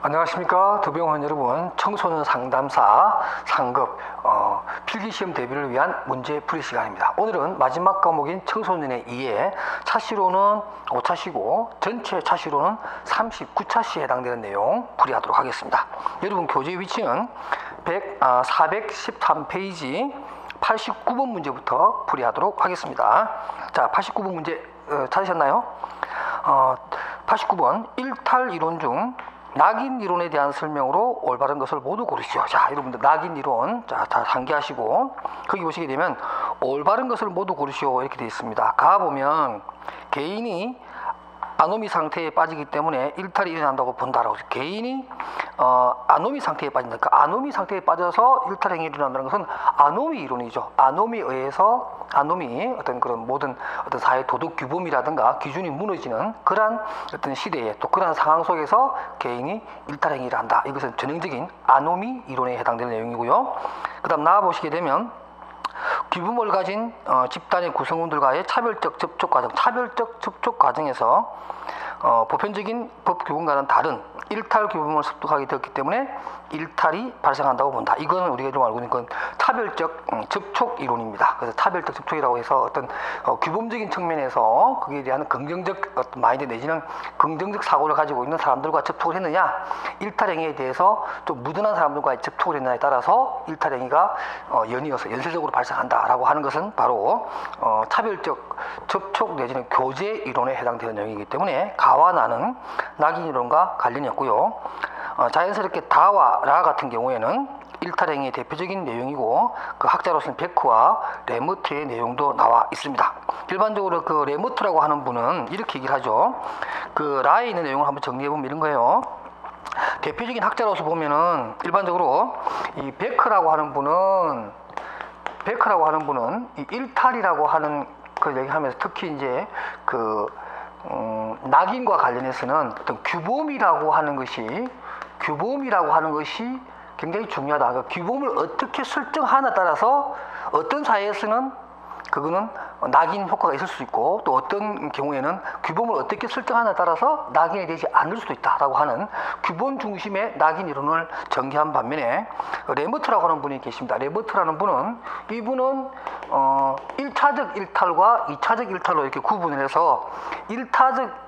안녕하십니까 도병원 여러분. 청소년 상담사 상급 필기시험 대비를 위한 문제풀이 시간입니다. 오늘은 마지막 과목인 청소년의 2에 차시로는 5차시고 전체 차시로는 39차시에 해당되는 내용 풀이하도록 하겠습니다. 여러분 교재 위치는 413페이지 89번 문제부터 풀이하도록 하겠습니다. 자, 89번 문제 찾으셨나요? 89번 일탈 이론 중 낙인 이론에 대한 설명으로 올바른 것을 모두 고르시오. 자, 여러분들 낙인 이론 자, 다 상기하시고 거기 보시게 되면 올바른 것을 모두 고르시오 이렇게 되어 있습니다. 가 보면 개인이 아노미 상태에 빠지기 때문에 일탈이 일어난다고 본다라고. 개인이 아노미 상태에 빠진다. 그러니까 아노미 상태에 빠져서 일탈행위 일어난다는 것은 아노미 이론이죠. 아노미에 의해서 아노미 어떤 그런 모든 어떤 사회 도덕 규범이라든가 기준이 무너지는 그러한 어떤 시대에 또 그러한 상황 속에서 개인이 일탈행위를 한다. 이것은 전형적인 아노미 이론에 해당되는 내용이고요. 그 다음 나와보시게 되면 규범을 가진 집단의 구성원들과의 차별적 접촉 과정에서 보편적인 법 규범과는 다른 일탈 규범을 습득하게 되었기 때문에 일탈이 발생한다고 본다. 이거는 우리가 좀 알고 있는 건 차별적 접촉 이론입니다. 그래서 차별적 접촉이라고 해서 어떤 규범적인 측면에서 거기에 대한 긍정적 어떤 마인드 내지는 긍정적 사고를 가지고 있는 사람들과 접촉을 했느냐, 일탈행위에 대해서 좀 무던한 사람들과의 접촉을 했느냐에 따라서 일탈행위가 연이어서 연쇄적으로 발생한다라고 하는 것은 바로 차별적 접촉 내지는 교제 이론에 해당되는 내용이기 때문에 가와 나는 낙인 이론과 관련이 없고요. 자연스럽게 다와 라 같은 경우에는 일탈행위의 대표적인 내용이고 그 학자로서는 베크와 레무트의 내용도 나와 있습니다. 일반적으로 그 레무트라고 하는 분은 이렇게 얘기를 하죠. 그 라에 있는 내용을 한번 정리해보면 이런 거예요. 대표적인 학자로서 보면은 일반적으로 이 베크라고 하는 분은 이 일탈이라고 하는 그 얘기하면서 특히 이제 그 낙인과 관련해서는 어떤 규범이라고 하는 것이 굉장히 중요하다. 그러니까 규범을 어떻게 설정하느냐에 따라서 어떤 사회에서는 그거는 낙인 효과가 있을 수 있고 또 어떤 경우에는 규범을 어떻게 설정하느냐에 따라서 낙인이 되지 않을 수도 있다라고 하는 규범 중심의 낙인 이론을 전개한 반면에 레머트라고 하는 분이 계십니다. 레머트라는 분은 이분은 1차적 일탈과 2차적 일탈로 이렇게 구분을 해서 1차적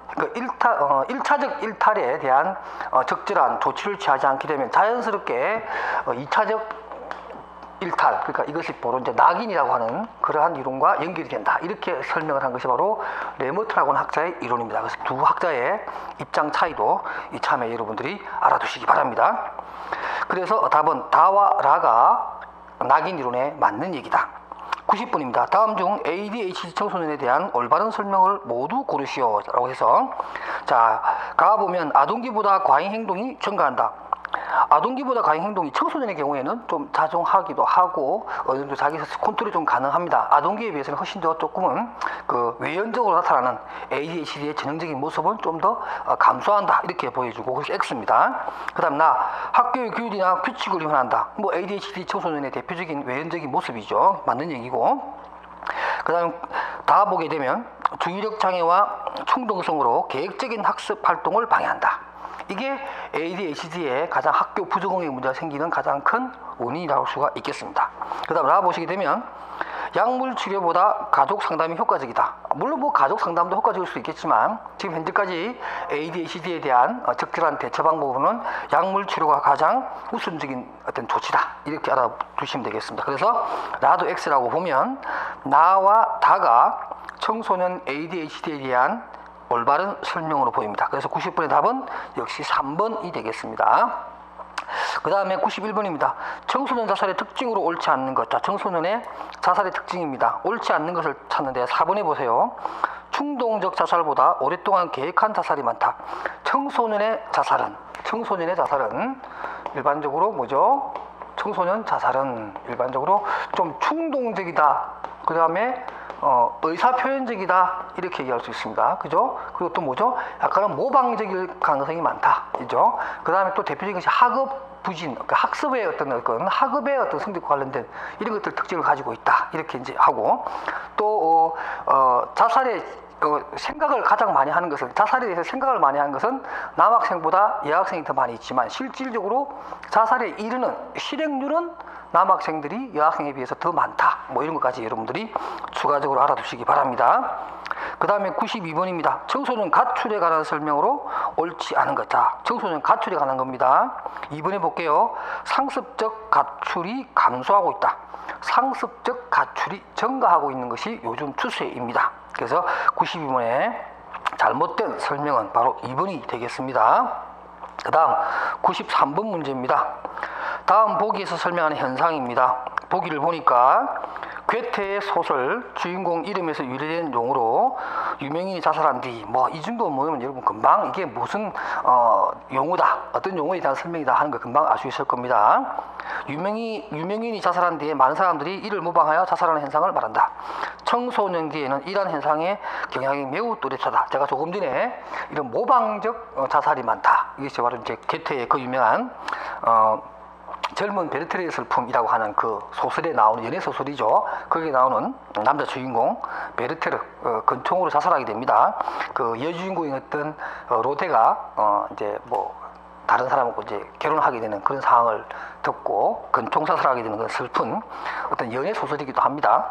일탈에 대한 적절한 조치를 취하지 않게 되면 자연스럽게 2차적 일탈, 그러니까 이것이 바로 이제 낙인이라고 하는 그러한 이론과 연결이 된다. 이렇게 설명을 한 것이 바로 레머트라고 하는 학자의 이론입니다. 그래서 두 학자의 입장 차이도 이참에 여러분들이 알아두시기 바랍니다. 그래서 답은 다와 라가 낙인 이론에 맞는 얘기다. 90번입니다. 다음 중 ADHD 청소년에 대한 올바른 설명을 모두 고르시오 라고 해서 자, 가보면 아동기보다 과잉 행동이 증가한다. 아동기보다 과잉 행동이 청소년의 경우에는 좀 자중하기도 하고 어느 정도 자기 컨트롤이 좀 가능합니다. 아동기에 비해서는 훨씬 더 조금은 그 외연적으로 나타나는 ADHD의 전형적인 모습은 좀 더 감소한다 이렇게 보여주고 그것이 X입니다. 그 다음 학교의 규율이나 규칙을 위반한다. 뭐 ADHD 청소년의 대표적인 외연적인 모습이죠. 맞는 얘기고 그 다음 다 보게 되면 주의력 장애와 충동성으로 계획적인 학습 활동을 방해한다. 이게 ADHD의 가장 학교 부적응의 문제가 생기는 가장 큰 원인이라고 할 수가 있겠습니다. 그 다음 나와보시게 되면 약물 치료보다 가족 상담이 효과적이다. 물론 뭐 가족 상담도 효과적일 수 있겠지만 지금 현재까지 ADHD에 대한 적절한 대처 방법은 약물 치료가 가장 우선적인 어떤 조치다. 이렇게 알아두시면 되겠습니다. 그래서 나도 X라고 보면 나와 다가 청소년 ADHD에 대한 올바른 설명으로 보입니다. 그래서 90번의 답은 역시 3번이 되겠습니다. 그 다음에 91번입니다. 청소년 자살의 특징으로 옳지 않는 것. 자, 청소년의 자살의 특징입니다. 옳지 않는 것을 찾는데 4번에 보세요. 충동적 자살보다 오랫동안 계획한 자살이 많다. 청소년의 자살은 일반적으로 뭐죠? 청소년 자살은 일반적으로 좀 충동적이다. 그 다음에 의사표현적이다 이렇게 얘기할 수 있습니다. 그죠? 그리고 또 뭐죠? 약간은 모방적일 가능성이 많다. 그죠? 그 다음에 또 대표적인 것이 학업 부진, 그러니까 학습의 학업의 어떤 성적과 관련된 이런 것들 특징을 가지고 있다. 이렇게 이제 하고 또 자살의 생각을 가장 많이 하는 것은, 자살에 대해서 생각을 많이 하는 것은 남학생보다 여학생이 더 많이 있지만 실질적으로 자살에 이르는 실행률은 남학생들이 여학생에 비해서 더 많다. 뭐 이런 것까지 여러분들이 추가적으로 알아두시기 바랍니다. 그 다음에 92번입니다. 청소년 가출에 관한 설명으로 옳지 않은 것. 자, 청소년 가출에 관한 겁니다. 2번에 볼게요. 상습적 가출이 감소하고 있다. 상습적 가출이 증가하고 있는 것이 요즘 추세입니다. 그래서 92번에 잘못된 설명은 바로 2번이 되겠습니다. 그 다음 93번 문제입니다. 다음 보기에서 설명하는 현상입니다. 보기를 보니까 괴테의 소설 주인공 이름에서 유래된 용어로 유명인이 자살한 뒤 뭐 이 정도 모으면 여러분 금방 이게 무슨 용어다, 어떤 용어에 대한 설명이다 하는 거 금방 알 수 있을 겁니다. 유명인이 자살한 뒤에 많은 사람들이 이를 모방하여 자살하는 현상을 말한다. 청소년기에는 이러한 현상의 경향이 매우 뚜렷하다. 제가 조금 전에 이런 모방적 자살이 많다. 이것이 바로 이제 괴테의 그 유명한 젊은 베르테르의 슬픔이라고 하는 그 소설에 나오는 연애 소설이죠. 거기에 나오는 남자 주인공 베르테르 근총으로 자살하게 됩니다. 그 여주인공이었던 로데가 이제 뭐 다른 사람하고 이제 결혼하게 되는 그런 상황을 듣고 근총 자살하게 되는 그 슬픈 어떤 연애 소설이기도 합니다.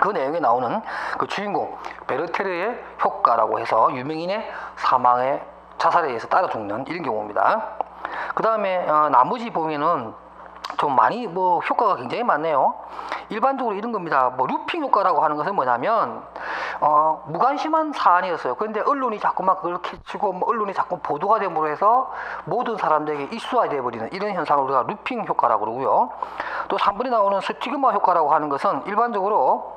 그 내용에 나오는 그 주인공 베르테르의 효과라고 해서 유명인의 사망에 자살에 의해서 따라 죽는 이런 경우입니다. 그 다음에 나머지 보면은 좀 많이 뭐 효과가 굉장히 많네요. 일반적으로 이런 겁니다. 뭐 루핑 효과라고 하는 것은 뭐냐면 무관심한 사안이었어요. 그런데 언론이 자꾸만 그걸 캐치고 뭐 언론이 자꾸 보도가 됨으로 해서 모든 사람들에게 이슈화 되어버리는 이런 현상을 우리가 루핑 효과라고 그러고요. 또 3번에 나오는 스티그마 효과라고 하는 것은 일반적으로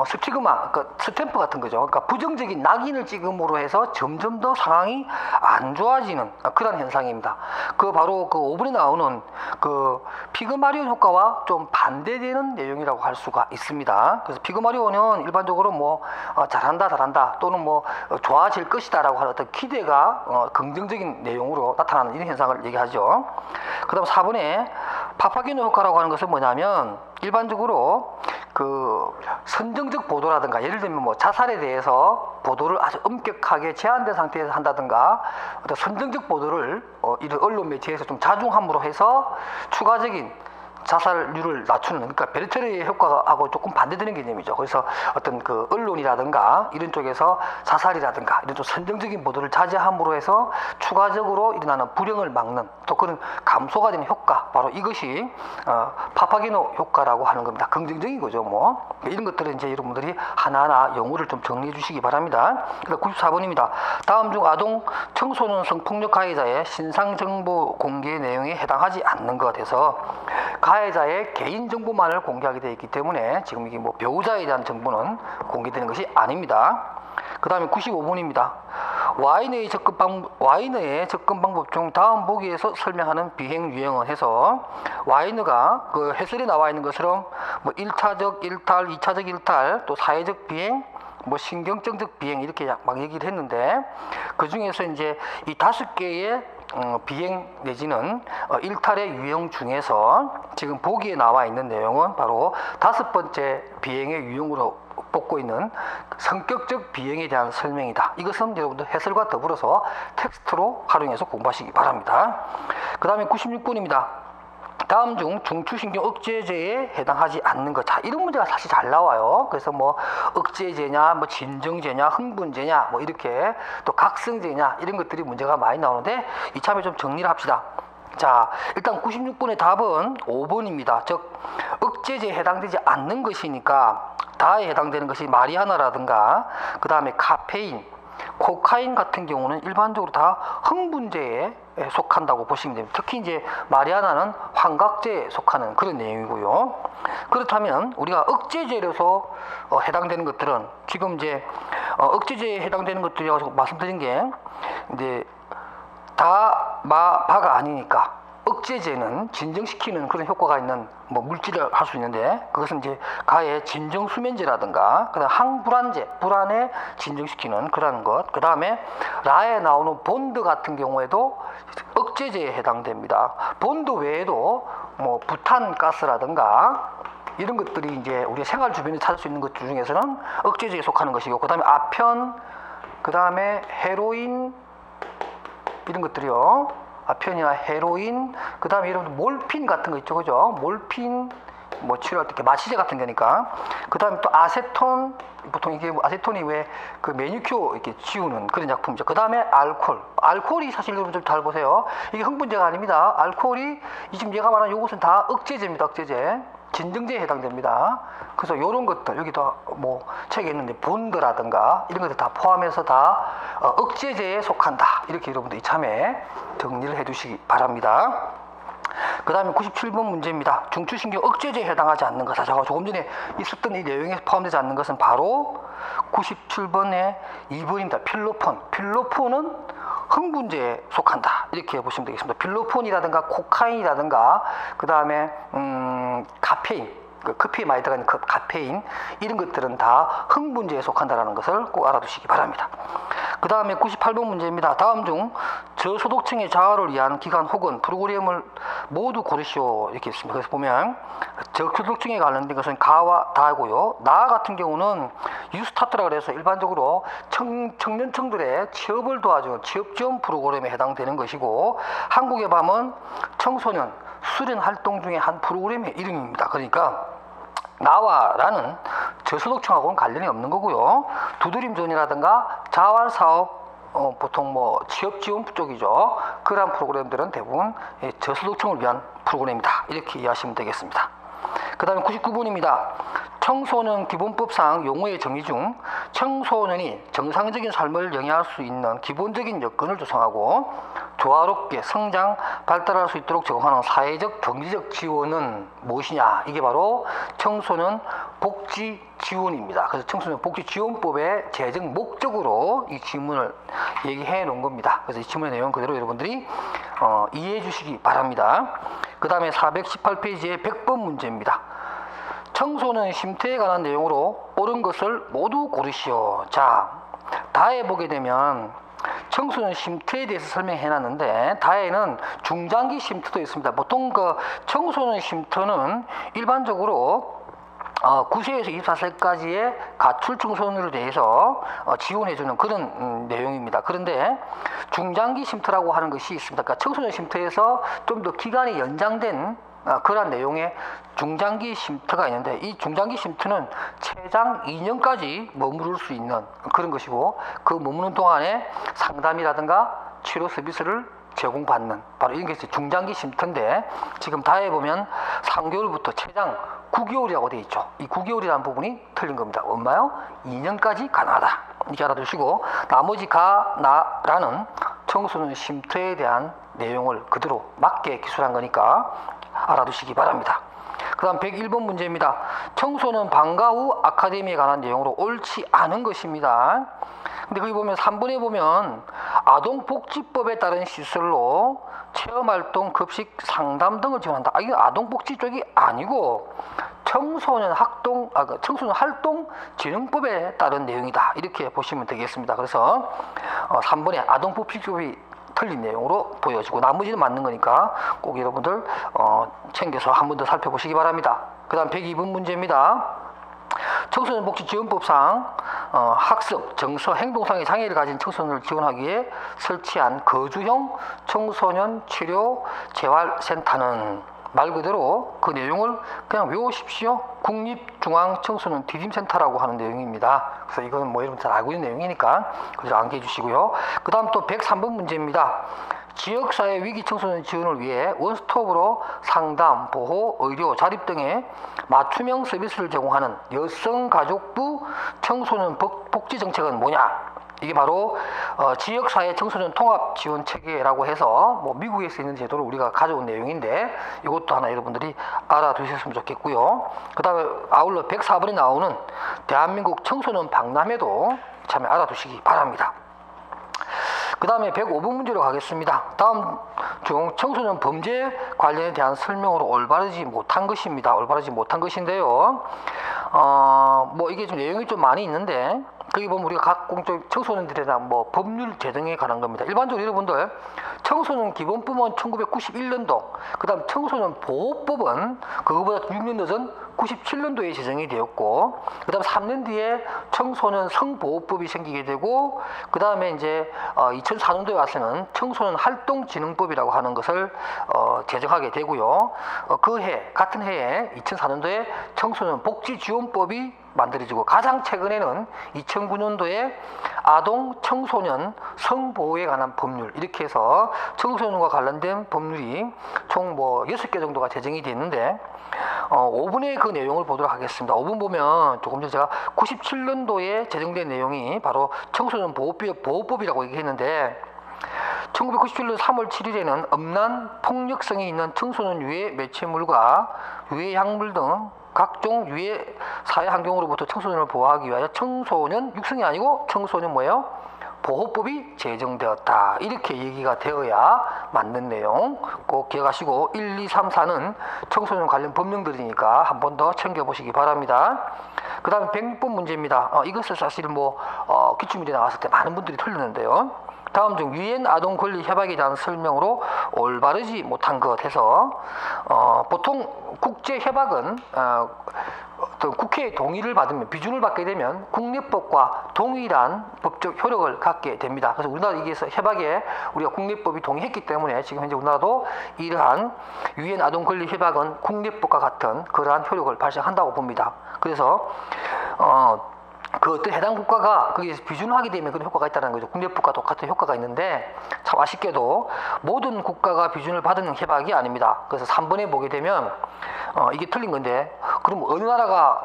스티그마, 그러니까 스탬프 같은 거죠. 그러니까 부정적인 낙인을 찍음으로 해서 점점 더 상황이 안 좋아지는 그런 현상입니다. 그 바로 그 5번에 나오는 그 피그마리온 효과와 좀 반대되는 내용이라고 할 수가 있습니다. 그래서 피그마리온은 일반적으로 뭐 잘한다 또는 뭐 좋아질 것이다라고 하는 어떤 기대가 긍정적인 내용으로 나타나는 이런 현상을 얘기하죠. 그 다음 4번에 파파기노 효과라고 하는 것은 뭐냐면 일반적으로 그 선정적 보도라든가 예를 들면 뭐 자살에 대해서 보도를 아주 엄격하게 제한된 상태에서 한다든가 어떤 선정적 보도를 이런 언론 매체에서 좀 자중함으로 해서 추가적인 자살률을 낮추는, 그러니까 베르테르의 효과하고 조금 반대되는 개념이죠. 그래서 어떤 그 언론이라든가 이런 쪽에서 자살이라든가 이런 좀 선정적인 보도를 자제함으로 해서 추가적으로 일어나는 불행을 막는 또 그런 감소가 되는 효과, 바로 이것이 파파기노 효과라고 하는 겁니다. 긍정적인 거죠. 뭐 이런 것들은 이제 여러분들이 하나하나 용어를 좀 정리해 주시기 바랍니다. 그래서 94번입니다. 다음 중 아동 청소년 성폭력 가해자의 신상 정보 공개 내용에 해당하지 않는 것에서 가해자의 개인정보만을 공개하게 되어 있기 때문에 지금 이게 뭐 배우자에 대한 정보는 공개되는 것이 아닙니다. 그 다음에 95번입니다. 와이너의 접근 방법 중 다음 보기에서 설명하는 비행 유형은 해서 와이너가 그 해설에 나와 있는 것처럼 뭐 1차적 일탈, 2차적 일탈, 또 사회적 비행, 뭐 신경정적 비행 이렇게 막 얘기를 했는데 그 중에서 이제 이 5개의 비행 내지는 일탈의 유형 중에서 지금 보기에 나와 있는 내용은 바로 5번째 비행의 유형으로 뽑고 있는 성격적 비행에 대한 설명이다. 이것은 여러분들 해설과 더불어서 텍스트로 활용해서 공부하시기 바랍니다. 그 다음에 96번입니다. 다음 중 중추신경 억제제에 해당하지 않는 것. 자, 이런 문제가 사실 잘 나와요. 그래서 뭐 억제제냐, 뭐 진정제냐, 흥분제냐, 뭐 이렇게 또 각성제냐 이런 것들이 문제가 많이 나오는데 이참에 좀 정리를 합시다. 자, 일단 96번의 답은 5번입니다. 즉 억제제에 해당되지 않는 것이니까 다에 해당되는 것이 마리아나라든가 그 다음에 카페인, 코카인 같은 경우는 일반적으로 다 흥분제에 속한다고 보시면 됩니다. 특히 이제 마리아나는 환각제에 속하는 그런 내용이고요. 그렇다면 우리가 억제제로서 해당되는 것들은 지금 이제 억제제에 해당되는 것들이라고 말씀드린 게 이제 다, 바가 아니니까 억제제는 진정시키는 그런 효과가 있는 뭐 물질을 할 수 있는데 그것은 이제 가의 진정 수면제라든가 그다음 항불안제, 불안에 진정시키는 그런 것. 그 다음에 라에 나오는 본드 같은 경우에도 억제제에 해당됩니다. 본드 외에도 뭐 부탄가스라든가 이런 것들이 이제 우리가 생활 주변에 찾을 수 있는 것 중에서는 억제제에 속하는 것이고, 그 다음에 아편, 그 다음에 헤로인, 이런 것들이요. 아편이나 헤로인, 그 다음에 여러분 몰핀 같은 거 있죠, 그죠? 몰핀, 뭐 치료할 때 이렇게 마취제 같은 거니까. 그 다음에 또 아세톤, 보통 이게 아세톤이 왜 그 매니큐어 이렇게 지우는 그런 약품이죠. 그 다음에 알코올이 사실 여러분 좀 잘 보세요. 이게 흥분제가 아닙니다. 알코올이 지금 얘가 말하는 요것은 다 억제제입니다. 억제제, 진정제에 해당됩니다. 그래서 요런 것들 여기다 뭐 책에 있는데 본드라든가 이런 것들 다 포함해서 다 억제제에 속한다. 이렇게 여러분들 이참에 정리를 해두시기 바랍니다. 그 다음에 97번 문제입니다. 중추신경 억제제에 해당하지 않는 것. 제가 조금 전에 있었던 이 내용에 포함되지 않는 것은 바로 97번의 2번입니다. 필로폰. 필로폰은 흥분제에 속한다. 이렇게 보시면 되겠습니다. 필로폰이라든가 코카인이라든가 그 다음에 카페인, 커피에 많이 들어가는 카페인, 이런 것들은 다 흥분제에 속한다는 것을 꼭 알아두시기 바랍니다. 그 다음에 98번 문제입니다. 다음 중 저소득층의 자아를 위한 기관 혹은 프로그램을 모두 고르시오. 이렇게 있습니다. 그래서 보면 저소득층에 관련된 것은 가와 다고요. 나 같은 경우는 유스타트라 그래서 일반적으로 청년층들의 취업을 도와주는 취업지원 프로그램에 해당되는 것이고, 한국의 밤은 청소년 수련 활동 중에 한 프로그램의 이름입니다. 그러니까 나와라는 저소득층하고는 관련이 없는 거고요. 두드림존이라든가 자활사업, 보통 뭐 취업지원 쪽이죠. 그러한 프로그램들은 대부분 저소득층을 위한 프로그램이다. 이렇게 이해하시면 되겠습니다. 그 다음에 99번입니다. 청소년 기본법상 용어의 정의 중 청소년이 정상적인 삶을 영위할 수 있는 기본적인 여건을 조성하고 조화롭게 성장, 발달할 수 있도록 제공하는 사회적, 경제적 지원은 무엇이냐? 이게 바로 청소년 복지 지원입니다. 그래서 청소년 복지 지원법의 제정 목적으로 이 지문을 얘기해 놓은 겁니다. 그래서 이 지문의 내용 그대로 여러분들이 이해해 주시기 바랍니다. 그 다음에 418페이지의 100번 문제입니다. 청소년 쉼터에 관한 내용으로 옳은 것을 모두 고르시오. 자, 다에 보게 되면 청소년 쉼터에 대해서 설명해 놨는데, 다에는 중장기 쉼터도 있습니다. 보통 그 청소년 쉼터는 일반적으로 9세에서 24세까지의 가출 청소년에 대해서 지원해주는 그런 내용입니다. 그런데 중장기 쉼터라고 하는 것이 있습니다. 그러니까 청소년 쉼터에서 좀 더 기간이 연장된 그러한 내용의 중장기 쉼터가 있는데, 이 중장기 쉼터는 최장 2년까지 머무를 수 있는 그런 것이고, 그 머무는 동안에 상담이라든가 치료 서비스를 제공받는 바로 이런 게 중장기 쉼터인데, 지금 다에 보면 3개월부터 최장 9개월이라고 되어 있죠. 이 9개월이라는 부분이 틀린 겁니다. 얼마요? 2년까지 가능하다. 이렇게 알아두시고, 나머지 나라는 청소년 쉼터에 대한 내용을 그대로 맞게 기술한 거니까 알아두시기 바랍니다. 그 다음 101번 문제입니다. 청소년 방과 후 아카데미에 관한 내용으로 옳지 않은 것입니다. 근데 거기 보면 3번에 보면 아동복지법에 따른 시설로 체험활동, 급식, 상담 등을 지원한다. 이게 아동복지 쪽이 아니고 청소년 활동진흥법에 따른 내용이다. 이렇게 보시면 되겠습니다. 그래서 3번에 아동복지법이 틀린 내용으로 보여지고, 나머지는 맞는 거니까 꼭 여러분들 챙겨서 한 번 더 살펴보시기 바랍니다. 그 다음 102번 문제입니다. 청소년복지지원법상 학습, 정서, 행동상의 장애를 가진 청소년을 지원하기 위해 설치한 거주형 청소년 치료 재활센터는 말 그대로 그 내용을 그냥 외우십시오. 국립중앙청소년 디딤센터라고 하는 내용입니다. 그래서 이건 뭐 여러분 잘 알고 있는 내용이니까 그대로 암기해 주시고요. 그 다음 또 103번 문제입니다. 지역사회 위기 청소년 지원을 위해 원스톱으로 상담, 보호, 의료, 자립 등의 맞춤형 서비스를 제공하는 여성가족부 청소년 복지 정책은 뭐냐? 이게 바로 지역사회 청소년 통합지원체계라고 해서 뭐 미국에서 있는 제도를 우리가 가져온 내용인데, 이것도 하나 여러분들이 알아두셨으면 좋겠고요. 그 다음에 아울러 104번에 나오는 대한민국 청소년 박람회도 참 알아두시기 바랍니다. 그 다음에 105번 문제로 가겠습니다. 다음 중 청소년 범죄 관련에 대한 설명으로 올바르지 못한 것입니다. 올바르지 못한 것인데요. 뭐 이게 좀 내용이 좀 많이 있는데, 거기 보면 우리가 각 공적 청소년들에 대한 뭐 법률 제정에 관한 겁니다. 일반적으로 여러분들 청소년 기본법은 1991년도, 그 다음 청소년 보호법은 그거보다 6년 늦은 97년도에 제정이 되었고, 그 다음 3년 뒤에 청소년 성보호법이 생기게 되고, 그 다음에 이제 2004년도에 와서는 청소년 활동진흥법이라고 하는 것을 제정하게 되고요. 같은 해에 2004년도에 청소년 복지지원법이 만들어지고, 가장 최근에는 2009년도에 아동 청소년 성보호에 관한 법률, 이렇게 해서 청소년과 관련된 법률이 총 뭐 6개 정도가 제정이 됐는데, 5분의 그 내용을 보도록 하겠습니다. 5분 보면 조금 전에 제가 97년도에 제정된 내용이 바로 청소년 보호법이라고 얘기했는데, 1997년 3월 7일에는 음란, 폭력성이 있는 청소년 유해 매체물과 유해 약물 등 각종 유해 사회 환경으로부터 청소년을 보호하기 위하여 청소년 육성이 아니고 청소년 뭐예요? 보호법이 제정되었다. 이렇게 얘기가 되어야 맞는 내용 꼭 기억하시고, 1, 2, 3, 4는 청소년 관련 법령들이니까 한 번 더 챙겨보시기 바랍니다. 그 다음에 100번 문제입니다. 이것을 사실 기출문제 나왔을 때 많은 분들이 틀렸는데요. 다음 중 유엔 아동 권리 협약에 대한 설명으로 올바르지 못한 것 해서, 보통 국제 협약은 어떤 국회의 동의를 받으면, 비준을 받게 되면 국내법과 동일한 법적 효력을 갖게 됩니다. 그래서 우리나라 이게서 협약에 우리가 국내법이 동의했기 때문에 지금 현재 우리나라도 이러한 유엔 아동 권리 협약은 국내법과 같은 그러한 효력을 발생한다고 봅니다. 그래서 그 어떤 해당 국가가 거기에서 비준을 하게 되면 그런 효과가 있다는 거죠. 국내법과 똑같은 효과가 있는데, 참 아쉽게도 모든 국가가 비준을 받은 협약이 아닙니다. 그래서 3번에 보게 되면 이게 틀린 건데, 그럼 어느 나라가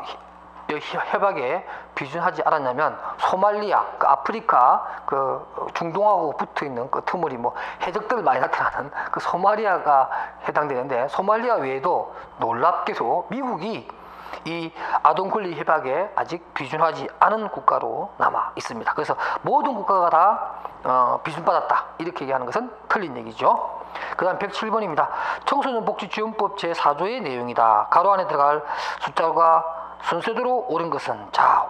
협약에 비준하지 않았냐면 소말리아, 그 아프리카 그 중동하고 붙어 있는 그 터물이 뭐 해적들 많이 나타나는 그 소말리아가 해당되는데, 소말리아 외에도 놀랍게도 미국이 이 아동 권리 협약에 아직 비준하지 않은 국가로 남아 있습니다. 그래서 모든 국가가 다 비준받았다 이렇게 얘기하는 것은 틀린 얘기죠. 그 다음 107번입니다. 청소년 복지지원법 제4조의 내용이다. 가로 안에 들어갈 숫자가 순서대로 옳은 것은, 자,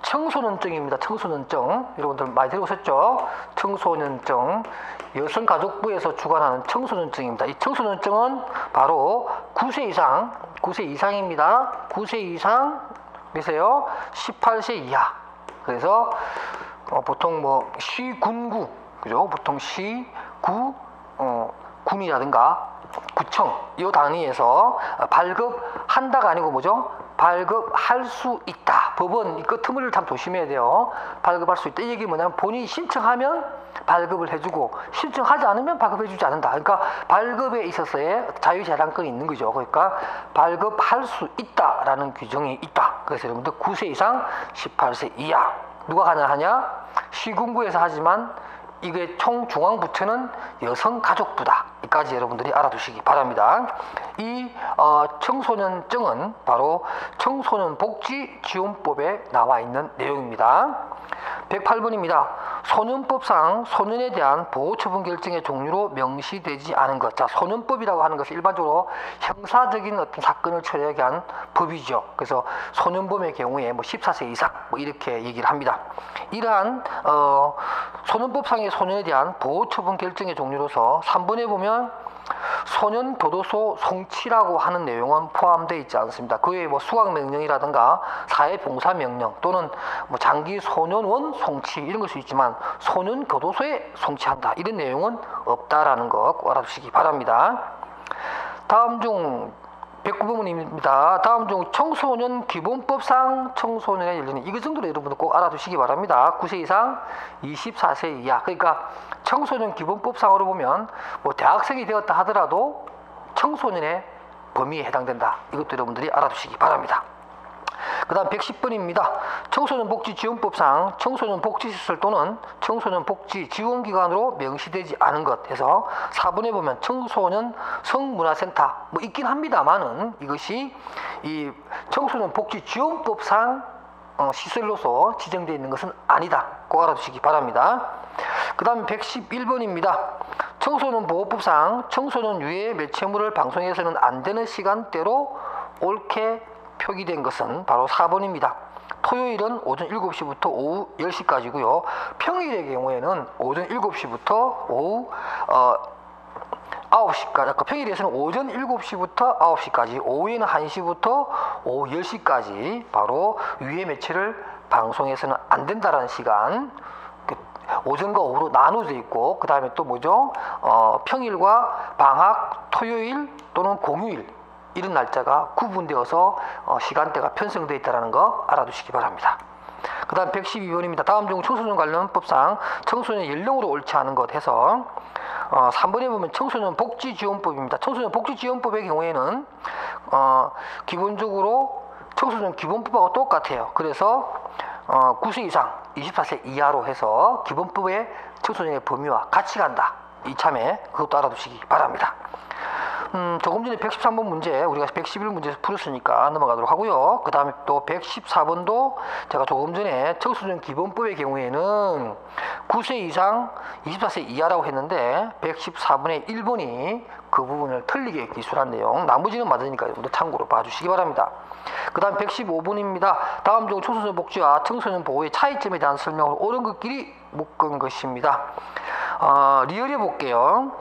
청소년증입니다. 청소년증 여러분들 많이 들어보셨죠? 청소년증, 여성가족부에서 주관하는 청소년증입니다. 이 청소년증은 바로 9세 이상입니다. 9세 이상 몇세요? 18세 이하. 그래서 보통 뭐 시군구, 그죠? 보통 시구 군이라든가 구청 이 단위에서 발급한다가 아니고 뭐죠? 발급할 수 있다. 법은 그 틈을 참 조심해야 돼요. 발급할 수 있다. 이 얘기 뭐냐면 본인이 신청하면 발급을 해주고 신청하지 않으면 발급해주지 않는다. 그러니까 발급에 있어서의 자유재량권이 있는 거죠. 그러니까 발급할 수 있다라는 규정이 있다. 그래서 여러분들 9세 이상 18세 이하 누가 가능하냐? 시군구에서 하지만 이게 총 중앙부처는 여성가족부다. 이까지 여러분들이 알아두시기 바랍니다. 이 청소년증은 바로 청소년복지지원법에 나와 있는 내용입니다. 108번입니다. 소년법상 소년에 대한 보호처분 결정의 종류로 명시되지 않은 것. 자, 소년법이라고 하는 것은 일반적으로 형사적인 어떤 사건을 처리하게 위한 법이죠. 그래서 소년범의 경우에 뭐 14세 이상 뭐 이렇게 얘기를 합니다. 이러한 소년법상의 소년에 대한 보호처분 결정의 종류로서 3번에 보면 소년교도소 송치라고 하는 내용은 포함되어 있지 않습니다. 그 외에 뭐 수강명령이라든가 사회봉사명령 또는 뭐 장기소년원 송치 이런 것이 있지만 소년교도소에 송치한다 이런 내용은 없다라는 거 꼭 알아두시기 바랍니다. 다음 중 109번입니다. 다음 중 청소년 기본법상 청소년에 열리는 이거 정도로 여러분들 꼭 알아두시기 바랍니다. 9세 이상 24세 이하. 그러니까 청소년 기본법상으로 보면 뭐 대학생이 되었다 하더라도 청소년의 범위에 해당된다. 이것도 여러분들이 알아두시기 바랍니다. 그 다음 110번입니다. 청소년복지지원법상 청소년복지시설 또는 청소년복지지원기관으로 명시되지 않은 것 해서 4번에 보면 청소년 성문화센터 뭐 있긴 합니다만은 이것이 이 청소년복지지원법상 시설로서 지정되어 있는 것은 아니다. 꼭 알아두시기 바랍니다. 그 다음 111번입니다. 청소년보호법상 청소년 유해 매체물을 방송해서는 안 되는 시간대로 옳게 표기된 것은 바로 4번입니다. 토요일은 오전 7시부터 오후 10시까지고요. 평일의 경우에는 오전 7시부터 오후 9시까지, 아까 평일에서는 오전 7시부터 9시까지, 오후에는 1시부터 오후 10시까지 바로 위의 매체를 방송해서는 안 된다라는 시간, 오전과 오후로 나누어져 있고, 그 다음에 또 뭐죠? 평일과 방학, 토요일 또는 공휴일 이런 날짜가 구분되어서 시간대가 편성되어 있다는 거 알아두시기 바랍니다. 그 다음 112번입니다. 다음 중 청소년 관련 법상 청소년 연령으로 옳지 않은 것 해서 3번에 보면 청소년 복지지원법입니다. 청소년 복지지원법의 경우에는 기본적으로 청소년 기본법하고 똑같아요. 그래서 9세 이상 24세 이하로 해서 기본법의 청소년의 범위와 같이 간다. 이참에 그것도 알아두시기 바랍니다. 조금 전에 113번 문제 우리가 111문제에서 풀었으니까 넘어가도록 하고요. 그 다음에 또 114번도 제가 조금 전에 청소년 기본법의 경우에는 9세 이상 24세 이하라고 했는데 114번의 1번이 그 부분을 틀리게 기술한 내용, 나머지는 맞으니까 여러분들 참고로 봐주시기 바랍니다. 그 다음 115번입니다. 다음 중 청소년 복지와 청소년 보호의 차이점에 대한 설명으로 옳은 것끼리 묶은 것입니다. 리얼해 볼게요.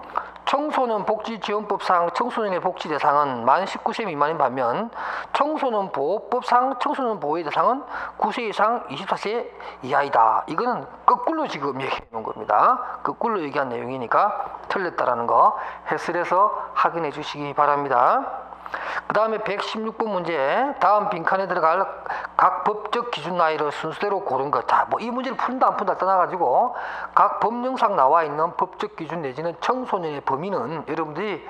청소년 복지지원법상 청소년의 복지 대상은 만 19세 미만인 반면 청소년 보호법상 청소년 보호의 대상은 9세 이상 24세 이하이다. 이거는 거꾸로 지금 얘기해 놓은 겁니다. 거꾸로 얘기한 내용이니까 틀렸다라는 거 해설해서 확인해 주시기 바랍니다. 그 다음에 116번 문제, 다음 빈칸에 들어갈 각 법적 기준 나이를 순서대로 고른 것. 자, 뭐 이 문제를 푼다 안 푼다 떠나가지고 각 법령상 나와 있는 법적 기준 내지는 청소년의 범위는 여러분들이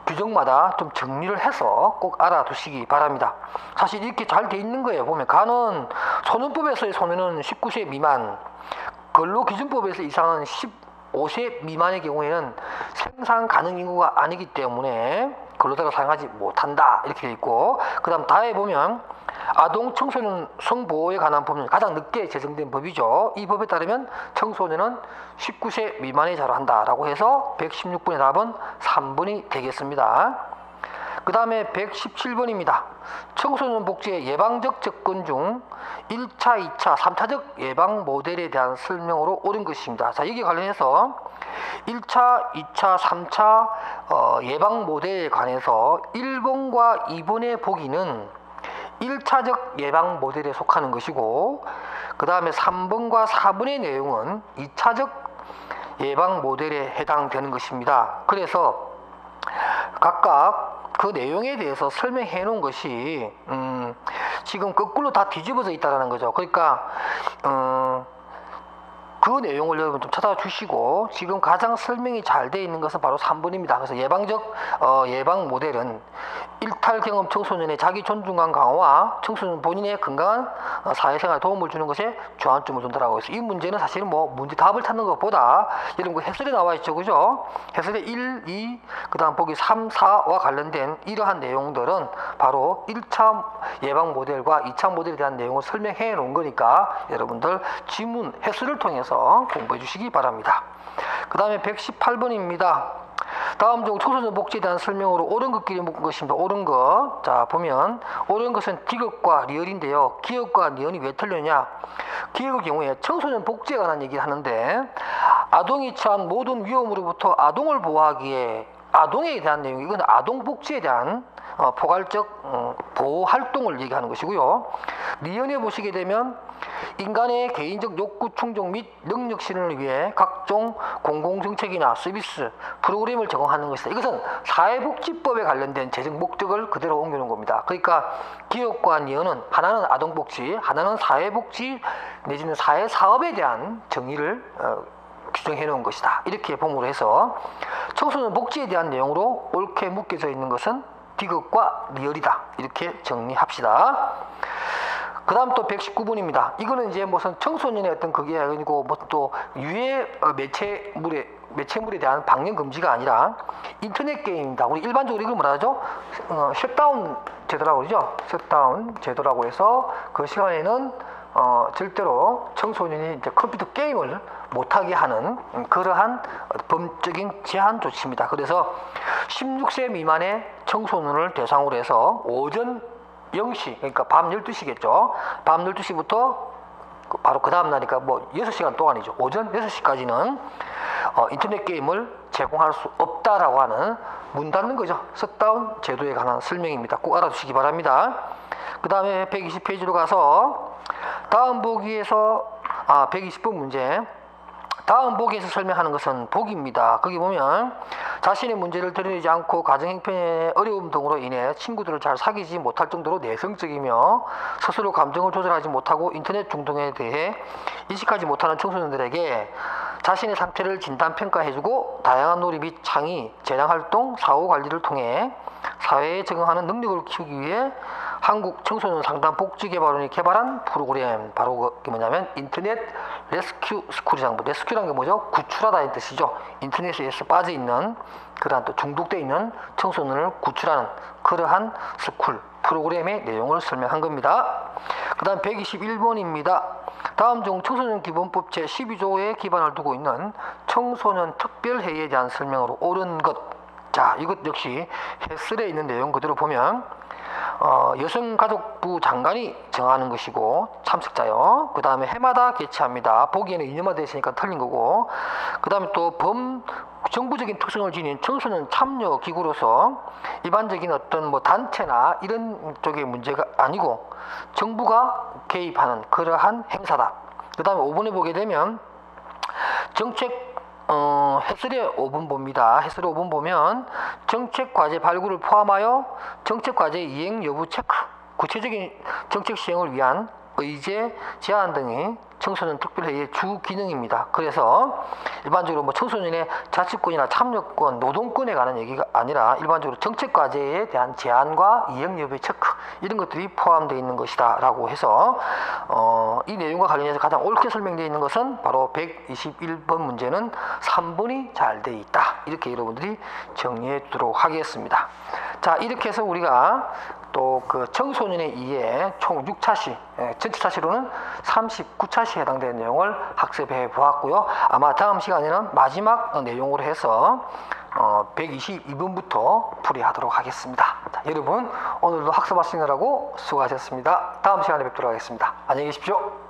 규정마다 좀 정리를 해서 꼭 알아두시기 바랍니다. 사실 이렇게 잘 돼 있는 거예요. 보면 가는 소년법에서의 소년은 19세 미만, 근로기준법에서 이상은 15세 미만의 경우에는 생산 가능 인구가 아니기 때문에 근로자가 사용하지 못한다 이렇게 되어 있고, 그 다음 다에 보면 아동 청소년 성보호에 관한 법률 가장 늦게 제정된 법이죠. 이 법에 따르면 청소년은 19세 미만의 자로 한다라고 해서 116번의 답은 3번이 되겠습니다. 그 다음에 117번입니다. 청소년 복지의 예방적 접근 중 1차, 2차, 3차적 예방 모델에 대한 설명으로 옳은 것입니다. 자, 여기에 관련해서 1차, 2차, 3차 예방 모델에 관해서 1번과 2번의 보기는 1차적 예방 모델에 속하는 것이고, 그 다음에 3번과 4번의 내용은 2차적 예방 모델에 해당되는 것입니다. 그래서 각각 그 내용에 대해서 설명해 놓은 것이 지금 거꾸로 다 뒤집어져 있다는 거죠. 그러니까 그 내용을 여러분 좀 찾아주시고, 지금 가장 설명이 잘 되어 있는 것은 바로 3번입니다. 그래서 예방적 예방 모델은 일탈 경험 청소년의 자기 존중감 강화와 청소년 본인의 건강한 사회생활에 도움을 주는 것에 주안점을 둔다라고 해서 이 문제는 사실 뭐 문제 답을 찾는 것보다 여러분 그 해설에 나와 있죠, 그죠? 해설에 1, 2, 그 다음 보기 3, 4와 관련된 이러한 내용들은 바로 1차 예방 모델과 2차 모델에 대한 내용을 설명해 놓은 거니까 여러분들 지문 해설을 통해서 공부해 주시기 바랍니다. 그 다음에 118번입니다. 다음 중 청소년 복지에 대한 설명으로 옳은 것끼리 묶은 것입니다. 옳은 것. 자, 보면 옳은 것은 기업과 리얼인데요. 기업과 리얼이 왜 틀렸냐? 기업의 경우에 청소년 복지에 관한 얘기를 하는데 아동이 처한 모든 위험으로부터 아동을 보호하기에 아동에 대한 내용, 이건 아동 복지에 대한 포괄적 보호 활동을 얘기하는 것이고요. 리언에 보시게 되면 인간의 개인적 욕구 충족 및 능력 실현을 위해 각종 공공정책이나 서비스 프로그램을 제공하는 것이다. 이것은 사회복지법에 관련된 재정 목적을 그대로 옮겨놓은 겁니다. 그러니까 기업과 리언은 하나는 아동복지, 하나는 사회복지 내지는 사회사업에 대한 정의를 규정해 놓은 것이다. 이렇게 봉으로 해서 청소년 복지에 대한 내용으로 옳게 묶여져 있는 것은 디귿과 리얼이다. 이렇게 정리합시다. 그 다음 또 119번입니다. 이거는 이제 무슨 청소년의 어떤 그게 아니고 뭐 또 유해 매체물에 대한 방영 금지가 아니라 인터넷 게임입니다. 우리 일반적으로 이걸 뭐라 하죠? 셧다운 제도라고 그러죠? 셧다운 제도라고 해서 그 시간에는 절대로 청소년이 이제 컴퓨터 게임을 못하게 하는 그러한 법적인 제한 조치입니다. 그래서 16세 미만의 청소년을 대상으로 해서 오전 0시, 그러니까 밤 12시겠죠. 밤 12시부터 바로 그 다음 날이니까 뭐 6시간 동안이죠. 오전 6시까지는 인터넷 게임을 제공할 수 없다라고 하는 문 닫는 거죠. 셧다운 제도에 관한 설명입니다. 꼭 알아두시기 바랍니다. 그 다음에 120페이지로 가서 다음 보기에서 120번 문제, 다음 보기에서 설명하는 것은 보기입니다. 거기 보면 자신의 문제를 드러내지 않고 가정형편의 어려움 등으로 인해 친구들을 잘 사귀지 못할 정도로 내성적이며 스스로 감정을 조절하지 못하고 인터넷 중독에 대해 인식하지 못하는 청소년들에게 자신의 상태를 진단평가해주고 다양한 놀이 및 창의, 재량활동, 사후관리를 통해 사회에 적응하는 능력을 키우기 위해 한국 청소년 상담 복지개발원이 개발한 프로그램, 바로 그게 뭐냐면 인터넷 레스큐 스쿨이라는 거. 레스큐라는 게 뭐죠? 구출하다는 뜻이죠. 인터넷에서 빠져있는 그러한 또 중독되어 있는 청소년을 구출하는 그러한 스쿨 프로그램의 내용을 설명한 겁니다. 그 다음 121번입니다. 다음 중 청소년 기본법 제12조에 기반을 두고 있는 청소년 특별회의에 대한 설명으로 옳은 것. 자, 이것 역시 해설에 있는 내용 그대로 보면 여성가족부 장관이 정하는 것이고 참석자요. 그 다음에 해마다 개최합니다. 보기에는 2년마다 있으니까 틀린 거고, 그 다음에 또 정부적인 특성을 지닌 청소년 참여 기구로서 일반적인 어떤 뭐 단체나 이런 쪽의 문제가 아니고 정부가 개입하는 그러한 행사다. 그 다음에 5번에 보게 되면 정책 해설의 5번 봅니다. 해설의 5번 보면 정책과제 발굴을 포함하여 정책과제 이행 여부 체크, 구체적인 정책 시행을 위한 의제, 제안 등이 청소년 특별회의의 주 기능입니다. 그래서 일반적으로 뭐 청소년의 자치권이나 참여권, 노동권에 관한 얘기가 아니라 일반적으로 정책 과제에 대한 제안과 이행 여부의 체크, 이런 것들이 포함되어 있는 것이다 라고 해서 이 내용과 관련해서 가장 옳게 설명되어 있는 것은 바로 121번 문제는 3번이 잘 되어 있다. 이렇게 여러분들이 정리해 두도록 하겠습니다. 자, 이렇게 해서 우리가 또 그 청소년의 이해 총 6차시, 전체 차시로는 39차시에 해당되는 내용을 학습해 보았고요. 아마 다음 시간에는 마지막 내용으로 해서 122번부터 풀이하도록 하겠습니다. 자, 여러분 오늘도 학습하시느라고 수고하셨습니다. 다음 시간에 뵙도록 하겠습니다. 안녕히 계십시오.